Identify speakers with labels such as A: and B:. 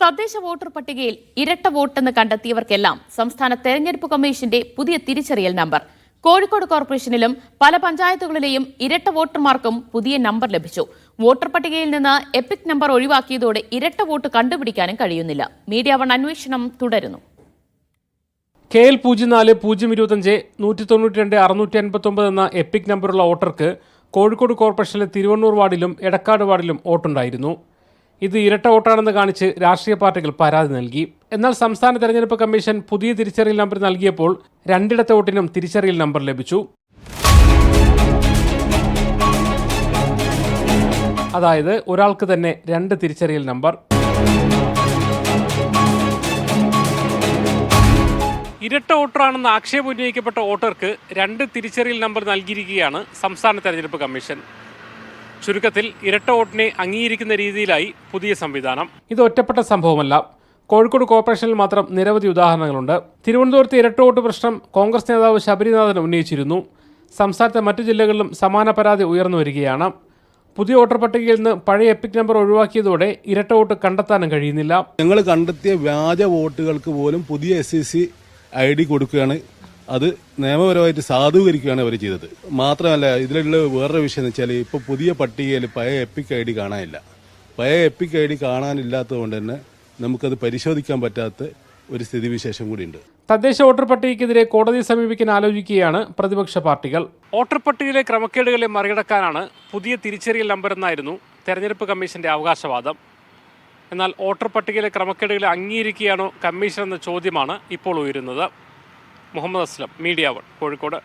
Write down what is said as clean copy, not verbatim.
A: തദ്ദേശ വോട്ടർ പട്ടികയിൽ ഇരട്ട വോട്ടെന്ന് കണ്ടെത്തിയവർക്കെല്ലാം സംസ്ഥാന തെരഞ്ഞെടുപ്പ് കമ്മീഷന്റെ പുതിയ തിരിച്ചറിയൽ നമ്പർ. കോഴിക്കോട് കോർപ്പറേഷനിലും പല പഞ്ചായത്തുകളിലെയും ഇരട്ട വോട്ടർമാർക്കും പുതിയ നമ്പർ ലഭിച്ചു. വോട്ടർ പട്ടികയിൽ നിന്ന് എപ്പിക് നമ്പർ ഒഴിവാക്കിയതോടെ ഇരട്ട വോട്ട് കണ്ടുപിടിക്കാനും കഴിയുന്നില്ല. മീഡിയ വൺ അന്വേഷണം തുടരുന്നു.
B: KL 04-025 192 659 എന്ന എപ്പിക് നമ്പറുള്ള വോട്ടർക്ക് കോഴിക്കോട് കോർപ്പറേഷനിലെ തിരുവണ്ണൂർ വാർഡിലും എടക്കാട് വാർഡിലും വോട്ടുണ്ടായിരുന്നു. ഇത് ഇരട്ട വോട്ടാണെന്ന് കാണിച്ച് രാഷ്ട്രീയ പാർട്ടികൾ പരാതി നൽകി. എന്നാൽ സംസ്ഥാന തെരഞ്ഞെടുപ്പ് കമ്മീഷൻ പുതിയ തിരിച്ചറിയൽ നമ്പർ നൽകിയപ്പോൾ രണ്ടിടത്തെ വോട്ടിനും തിരിച്ചറിയൽ നമ്പർ ലഭിച്ചു. അതായത് ഒരാൾക്ക് തന്നെ രണ്ട് തിരിച്ചറിയൽ നമ്പർ. ഇരട്ട വോട്ടറാണെന്ന് ആക്ഷേപം ഉന്നയിക്കപ്പെട്ട വോട്ടർക്ക് രണ്ട് തിരിച്ചറിയൽ നമ്പർ നൽകിയിരിക്കുകയാണ് സംസ്ഥാന തെരഞ്ഞെടുപ്പ് കമ്മീഷൻ. ചുരുക്കത്തിൽ ഇരട്ട വോട്ടിനെ അംഗീകരിക്കുന്ന രീതിയിലായി പുതിയ സംവിധാനം. ഇത് ഒറ്റപ്പെട്ട സംഭവമല്ല. കോഴിക്കോട് കോർപ്പറേഷനിൽ മാത്രം നിരവധി ഉദാഹരണങ്ങളുണ്ട്. തിരുവനന്തപുരത്തെ ഇരട്ട വോട്ട് പ്രശ്നം കോൺഗ്രസ് നേതാവ് ശബരിനാഥൻ ഉന്നയിച്ചിരുന്നു. സംസ്ഥാനത്തെ മറ്റു ജില്ലകളിലും സമാന പരാതി ഉയർന്നു വരികയാണ്. പുതിയ വോട്ടർ പട്ടികയിൽ നിന്ന് പഴയ എപ്പിക് നമ്പർ ഒഴിവാക്കിയതോടെ ഇരട്ട വോട്ട് കണ്ടെത്താനും കഴിയുന്നില്ല.
C: ഞങ്ങൾ കണ്ടെത്തിയ വ്യാജ വോട്ടുകൾക്ക് പോലും പുതിയ SCC ID കൊടുക്കുകയാണ്. അത് നിയമപരമായിട്ട് സാധൂകരിക്കുകയാണ് അവർ ചെയ്തത്. മാത്രമല്ല, ഇതിലുള്ള വേറൊരു വിഷയം എന്ന് വെച്ചാൽ ഇപ്പോൾ പുതിയ പട്ടികയിൽ പഴയ എപ്പിക് ID കാണാനില്ല. പഴയ എപ്പിക് ID കാണാനില്ലാത്തതുകൊണ്ട് തന്നെ നമുക്കത് പരിശോധിക്കാൻ പറ്റാത്ത ഒരു സ്ഥിതിവിശേഷം കൂടിയുണ്ട്.
B: തദ്ദേശ വോട്ടർ പട്ടികയ്ക്കെതിരെ കോടതിയെ സമീപിക്കാൻ ആലോചിക്കുകയാണ് പ്രതിപക്ഷ പാർട്ടികൾ. വോട്ടർ പട്ടികയിലെ ക്രമക്കേടുകളെ മറികടക്കാനാണ് പുതിയ തിരിച്ചറിയൽ നമ്പർ എന്നായിരുന്നു തെരഞ്ഞെടുപ്പ് കമ്മീഷന്റെ അവകാശവാദം. എന്നാൽ വോട്ടർ പട്ടികയിലെ ക്രമക്കേടുകളെ അംഗീകരിക്കുകയാണോ കമ്മീഷൻ എന്ന ചോദ്യമാണ് ഇപ്പോൾ ഉയരുന്നത്. Muhammad Aslam, Media One, Kozhikode.